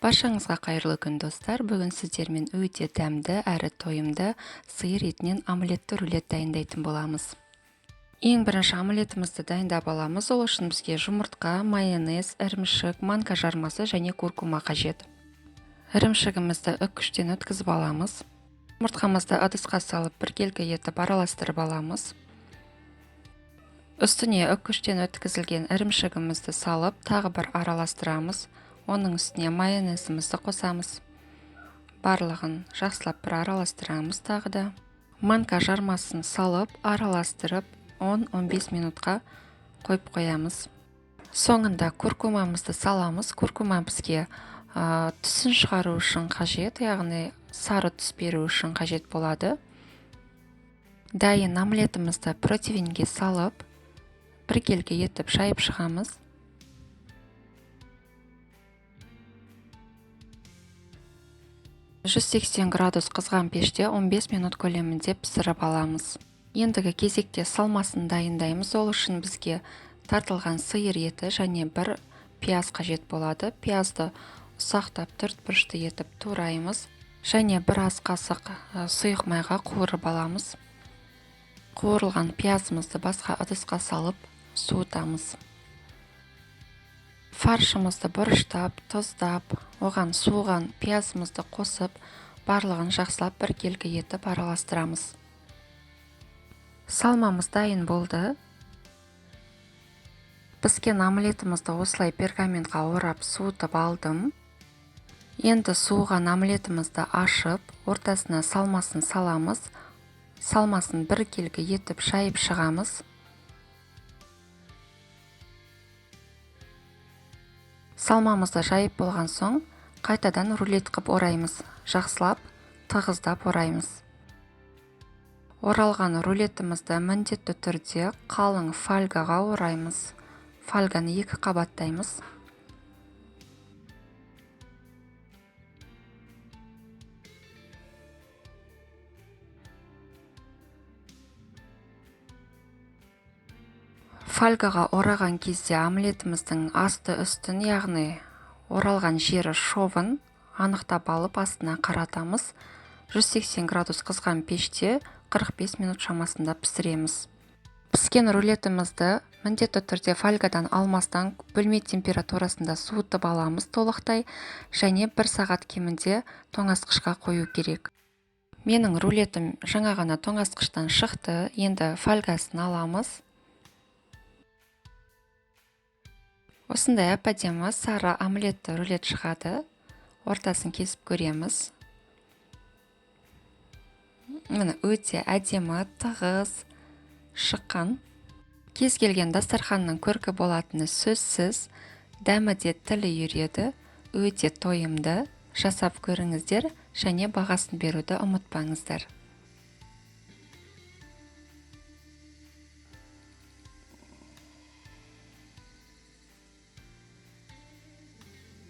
Баршаңызға қайырлы күн достар. Бүгін сіздермен өте дәмді әрі тойымды сиыр етінен омлетті рулет дайындайтын боламыз. Ең бірінші омлетімізді дайындап аламыз. Ол үшін бізге жұмыртқа, майонез, ірімшік, манка жармасы және куркума қажет. Ірімшігімізді үккіштен өткізіп аламыз. Жұмыртқамызды ыдысқа салып біркелкі етіп араластырып аламыз. Үстіне үккіштен өткізілген ірімшігімізді салып, тағы бір араластырамыз. Оның үстіне майонезімізді қосамыз. Барлығын жақсылап бір араластырамыз тағы да. Манка жармасын салып, араластырып, 10-15 минутқа қойып қоямыз. Соңында куркумамызды саламыз. Куркума бізге түсін шығару үшін қажет, яғни сары түс беру үшін қажет болады. Дайын омлетімізді противеньге салып, біркелкі етіп жайып шығамыз. «180 градус қызған пеште 15 минут көлемінде пісіріп аламыз. Ендігі кезекте салмасын дайындаймыз. Ол үшін бізге тартылған сиыр еті және бір пияз қажет болады. Пиязды ұсақтап төрт бұрышты етіп тураймыз және бір ас қасық сұйық майға қуырып аламыз. Қуырылған пиязымызды басқа ыдысқа салып суытамыз. Фаршымызды бұрыштап, тұздап, оған суыған пиязымызды қосып, барлығын жақсылап біркелкі етіп араластырамыз. Салмамыз дайын болды. Піскен омлетімізді осылай пергаментқа орап суытып алдым. Енді суыған омлетімізді ашып, ортасына салмасын саламыз. Салмасын біркелкі етіп жайып шығамыз. Салмамызды жайып болған соң, қайтадан рулет қып ораймыз. Жақсылап, тығыздап ораймыз. Оралған рулетімізді міндетті түрде қалың фольгаға ораймыз. Фольганы 2 қабаттаймыз. Фольгаға ораған кезде омлетіміздің асты үстін, яғни оралған жері шовын анықтап алып астына қаратамыз. 180 градус қызған пеште 45 минут шамасында пісіреміз. Піскен рулетімізді міндетті түрде фольгадан алмастан бөлме температурасында суытып аламыз толықтай және 1 сағат кемінде тоңазытқышқа қою керек. Менің рулетім жаңа ғана тоңазытқыштан шықты. Енді фольгасын аламыз. Осындай әп-әдемі сары омлетті рулет шығады. Ортасын кесіп көреміз. Міне өте әдемі, тығыз шыққан. Кез келген дастарханның көркі болатыны сөзсіз. Дәмі де тілі үйреді. Өте тойымды. Жасап көріңіздер және бағасын беруді ұмытпаңыздар.